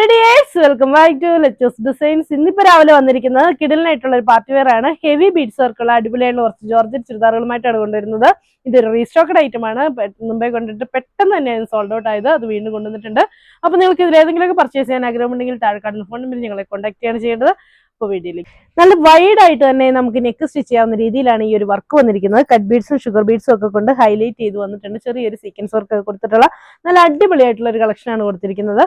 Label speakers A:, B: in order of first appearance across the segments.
A: Hello dears, welcome back to let's designs. ഇന്നിപ്പോൾ രാവിലെ വന്നിരിക്കുന്നത് കിഡിലിനായിട്ടുള്ള ഒരു പാർട്ടി വെയർ ആണ്. ഹെവി ബീഡ്സ് വർക്കുള്ള അടിപൊളിയായിട്ടുള്ള കുറച്ച് ജോർജറ്റ് ചുരിദാറുകളുമായിട്ടാണ് കൊണ്ടുവരുന്നത്. ഇതൊരു റീസ്റ്റോക്കഡ് ഐറ്റം ആണ്. മുമ്പേ കൊണ്ടിട്ട് പെട്ടെന്ന് തന്നെയാണ് സോൾഡ് ഔട്ട് ആയത്. അത് വീണ്ടും കൊണ്ടുവന്നിട്ടുണ്ട്. അപ്പോൾ നിങ്ങൾക്ക് ഇതിൽ ഏതെങ്കിലുമൊക്കെ പർച്ചേസ് ചെയ്യാൻ ആഗ്രഹമുണ്ടെങ്കിൽ താഴെ കാണുന്ന ഫോൺ നമ്പറിൽ ഞങ്ങളെ കോൺടാക്ട് ചെയ്യാണ് ചെയ്യേണ്ടത്. അപ്പോൾ വീഡിയോയിലേക്ക് നല്ല വൈഡ് ആയിട്ട് തന്നെ നമുക്ക് നെക്ക് സ്റ്റിച്ച് ചെയ്യാവുന്ന രീതിയിലാണ് ഈ ഒരു വർക്ക് വന്നിരിക്കുന്നത്. കട്ട് ബീഡ്സും ഷുഗർ ബീഡ്സും ഒക്കെ കൊണ്ട് ഹൈലൈറ്റ് ചെയ്ത് വന്നിട്ടുണ്ട്. ചെറിയൊരു സീക്വൻസ് വർക്ക് കൊടുത്തിട്ടുള്ള നല്ല അടിപൊളിയായിട്ടുള്ള ഒരു കളക്ഷനാണ് കൊടുത്തിരിക്കുന്നത്.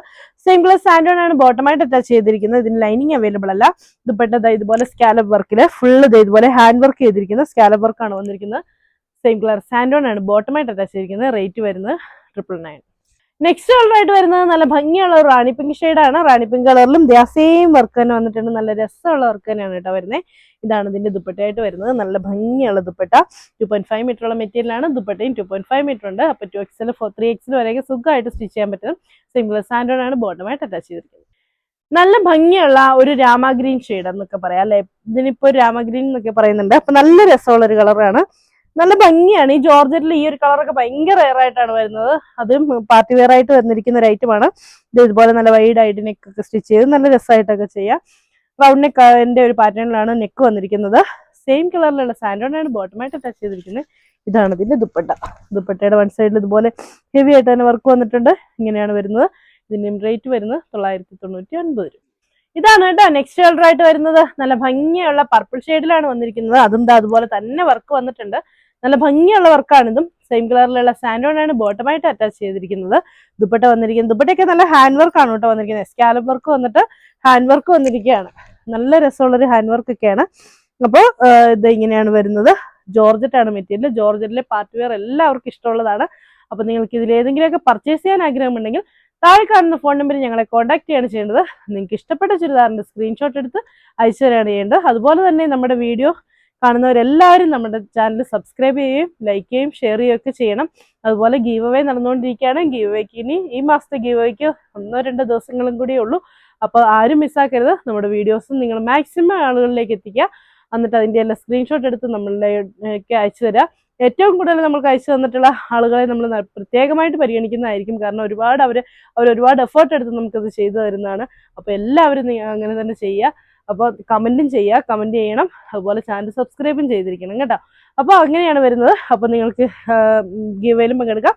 A: സെയിം കളർ സാൻഡോൺ ആണ് ബോട്ടമായിട്ട് അറ്റാച്ച് ചെയ്തിരിക്കുന്നത്. ഇതിന് ലൈനിങ് അവൈലബിൾ അല്ല. ദുപ്പട്ട ഇതുപോലെ സ്കാലപ്പ് വർക്കില് ഫുള്ള് ഇതുപോലെ ഹാൻഡ് വർക്ക് ചെയ്തിരിക്കുന്ന സ്കാലപ്പ് വർക്കാണ് വന്നിരിക്കുന്നത്. സെയിം കളർ സാൻഡോൺ ആണ് ബോട്ടമായിട്ട് അറ്റാച്ച് ചെയ്തിരിക്കുന്നത്. റേറ്റ് വരുന്നത് 999. നെക്സ്റ്റ് കളറായിട്ട് വരുന്നത് നല്ല ഭംഗിയുള്ള ഒരു റാണി പിങ്ക് ഷെയ്ഡാണ്. റാണി പിങ്ക് കളറിലും സെയിം വർക്ക് തന്നെ വന്നിട്ടുണ്ട്. നല്ല രസമുള്ള വർക്ക് തന്നെയാണ് കേട്ടോ വരുന്നത്. ഇതാണ് ഇതിന്റെ ദുപ്പട്ടയായിട്ട് വരുന്നത്. നല്ല ഭംഗിയുള്ള ദുപ്പട്ട. 2.5 മീറ്ററുള്ള മെറ്റീരിയലാണ്. ദുപ്പട്ടയും 2.5 മീറ്റർ ഉണ്ട്. അപ്പോൾ 2XL 3XL വരെയൊക്കെ സുഖമായിട്ട് സ്റ്റിച്ച് ചെയ്യാൻ പറ്റും. സിംഗിൾ സാൻഡോൺ ആണ് ബോട്ടമായിട്ട് അറ്റാച്ച് ചെയ്തിരിക്കുന്നത്. നല്ല ഭംഗിയുള്ള ഒരു രാമഗ്രീൻ ഷെയ്ഡ് എന്നൊക്കെ പറയാം അല്ലെ. ഇതിനിപ്പോ രാമഗ്രീൻ എന്നൊക്കെ പറയുന്നുണ്ട്. അപ്പൊ നല്ല രസമുള്ള ഒരു കളറാണ്. നല്ല ഭംഗിയാണ്. ഈ ജോർജറ്റിൽ ഈ ഒരു കളറൊക്കെ ഭയങ്കര റെയർ ആയിട്ടാണ് വരുന്നത്. അതും പാർട്ടി വെയർ ആയിട്ട് വന്നിരിക്കുന്ന ഒരു ഐറ്റമാണ്. ഇത് ഇതുപോലെ നല്ല വൈഡ് ആയിട്ട് നെക്കൊക്കെ സ്റ്റിച്ച് ചെയ്ത് നല്ല രസമായിട്ടൊക്കെ ചെയ്യാം. റൗണ്ട് നെക്കിന്റെ ഒരു പാറ്റേണിലാണ് നെക്ക് വന്നിരിക്കുന്നത്. സെയിം കളറിലുള്ള സാൻഡോണാണ് ബോട്ടമായിട്ട് ടച്ച് ചെയ്തിരിക്കുന്നത്. ഇതാണ് ഇതിന്റെ ദുപ്പട്ട. ദുപ്പട്ടയുടെ വൺ സൈഡിൽ ഇതുപോലെ ഹെവി ആയിട്ട് തന്നെ വർക്ക് വന്നിട്ടുണ്ട്. ഇങ്ങനെയാണ് വരുന്നത്. ഇതിന്റെ റേറ്റ് വരുന്നത് 999 രൂപ. ഇതാണ് കേട്ടോ നെക്സ്റ്റ് കളറായിട്ട് വരുന്നത്. നല്ല ഭംഗിയുള്ള പർപ്പിൾ ഷെയ്ഡിലാണ് വന്നിരിക്കുന്നത്. അതും അതുപോലെ തന്നെ വർക്ക് വന്നിട്ടുണ്ട്. നല്ല ഭംഗിയുള്ള വർക്കാണിതും. സെയിം കളറിലുള്ള സാൻഡോൺ ആണ് ബോട്ടമായിട്ട് അറ്റാച്ച് ചെയ്തിരിക്കുന്നത്. ദുപ്പട്ട വന്നിരിക്കുന്നത് ദുപ്പട്ടയൊക്കെ നല്ല ഹാൻഡ് വർക്ക് ആണ് കേട്ടോ വന്നിരിക്കുന്നത്. സ്കാലപ്പ് വർക്ക് വന്നിട്ട് ഹാൻഡ് വർക്ക് വന്നിരിക്കുകയാണ്. നല്ല രസമുള്ളൊരു ഹാൻഡ് വർക്ക് ഒക്കെയാണ്. അപ്പോൾ ഇത് ഇങ്ങനെയാണ് വരുന്നത്. ജോർജറ്റ് ആണ് മെറ്റീരിയൽ. ജോർജറ്റിലെ പാർട്ടി വെയർ എല്ലാവർക്കും ഇഷ്ടമുള്ളതാണ്. അപ്പൊ നിങ്ങൾക്ക് ഇതിൽ ഏതെങ്കിലുമൊക്കെ പർച്ചേസ് ചെയ്യാൻ ആഗ്രഹമുണ്ടെങ്കിൽ താഴെ കാണുന്ന ഫോൺ നമ്പറിൽ ഞങ്ങളെ കോൺടാക്ട് ചെയ്യാണ് ചെയ്യേണ്ടത്. നിങ്ങൾക്ക് ഇഷ്ടപ്പെട്ട ചുരിദാറിന്റെ സ്ക്രീൻഷോട്ട് എടുത്ത് അയച്ചു തരാണ് ചെയ്യേണ്ടത്. അതുപോലെ തന്നെ നമ്മുടെ വീഡിയോ കാണുന്നവരെല്ലാവരും നമ്മുടെ ചാനൽ സബ്സ്ക്രൈബ് ചെയ്യുകയും ലൈക്ക് ചെയ്യുകയും ഷെയർ ചെയ്യുകയൊക്കെ ചെയ്യണം. അതുപോലെ ഗീവ് അവേ നടന്നുകൊണ്ടിരിക്കുകയാണ്. ഗീവ് അവേക്ക് ഇനി ഈ മാസത്തെ ഗീവ് അവേക്ക് 1-2 ദിവസങ്ങളും കൂടിയേ ഉള്ളൂ. അപ്പോൾ ആരും മിസ്സാക്കരുത്. നമ്മുടെ വീഡിയോസും നിങ്ങൾ മാക്സിമം ആളുകളിലേക്ക് എത്തിക്കുക. എന്നിട്ട് അതിൻ്റെ എല്ലാം സ്ക്രീൻഷോട്ട് എടുത്ത് നമ്മളിലേക്ക് അയച്ചു തരാം. ഏറ്റവും കൂടുതൽ നമ്മൾക്ക് അയച്ചു തന്നിട്ടുള്ള ആളുകളെ നമ്മൾ പ്രത്യേകമായിട്ട് പരിഗണിക്കുന്നതായിരിക്കും. കാരണം അവർ ഒരുപാട് എഫേർട്ട് എടുത്ത് നമുക്കത് ചെയ്തു തരുന്നതാണ്. അപ്പോൾ എല്ലാവരും അങ്ങനെ തന്നെ ചെയ്യുക. അപ്പോൾ കമൻറ്റും ചെയ്യുക, കമൻറ്റ് ചെയ്യണം. അതുപോലെ ചാനൽ സബ്സ്ക്രൈബും ചെയ്തിരിക്കണം കേട്ടോ. അപ്പോൾ അങ്ങനെയാണ് വരുന്നത്. അപ്പോൾ നിങ്ങൾക്ക് ഗീവേയിലും പങ്കെടുക്കാം.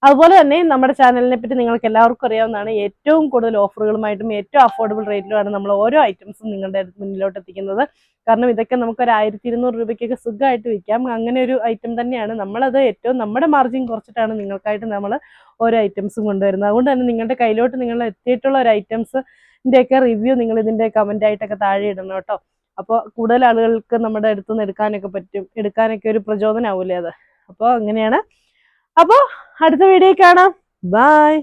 A: അതുപോലെ തന്നെ നമ്മുടെ ചാനലിനെ പറ്റി നിങ്ങൾക്ക് എല്ലാവർക്കും അറിയാവുന്നതാണ്. ഏറ്റവും കൂടുതൽ ഓഫറുകളുമായിട്ടും ഏറ്റവും അഫോർഡബിൾ റേറ്റിലുമാണ് നമ്മൾ ഓരോ ഐറ്റംസും നിങ്ങളുടെ മുന്നിലോട്ട് എത്തിക്കുന്നത്. കാരണം ഇതൊക്കെ നമുക്ക് ഒരു 1200 രൂപയ്ക്കൊക്കെ സുഖമായിട്ട് വിൽക്കാം. അങ്ങനെ ഒരു ഐറ്റം തന്നെയാണ്. നമ്മളത് ഏറ്റവും നമ്മുടെ മാർജിൻ കുറച്ചിട്ടാണ് നിങ്ങൾക്കായിട്ട് നമ്മൾ ഓരോ ഐറ്റംസും കൊണ്ടുവരുന്നത്. അതുകൊണ്ട് തന്നെ നിങ്ങളുടെ കയ്യിലോട്ട് നിങ്ങൾ എത്തിയിട്ടുള്ള ഒരു ഐറ്റംസിൻ്റെയൊക്കെ റിവ്യൂ നിങ്ങൾ ഇതിൻ്റെ കമൻ്റ് ആയിട്ടൊക്കെ താഴെ ഇടണം കേട്ടോ. അപ്പോൾ കൂടുതൽ ആളുകൾക്ക് നമ്മുടെ അടുത്തുനിന്ന് എടുക്കാനൊക്കെ പറ്റും. എടുക്കാനൊക്കെ ഒരു പ്രചോദനമാവൂലേ അത്. അപ്പോൾ അങ്ങനെയാണ്. അപ്പോൾ അടുത്ത വീഡിയോ കാണാം. ബൈ.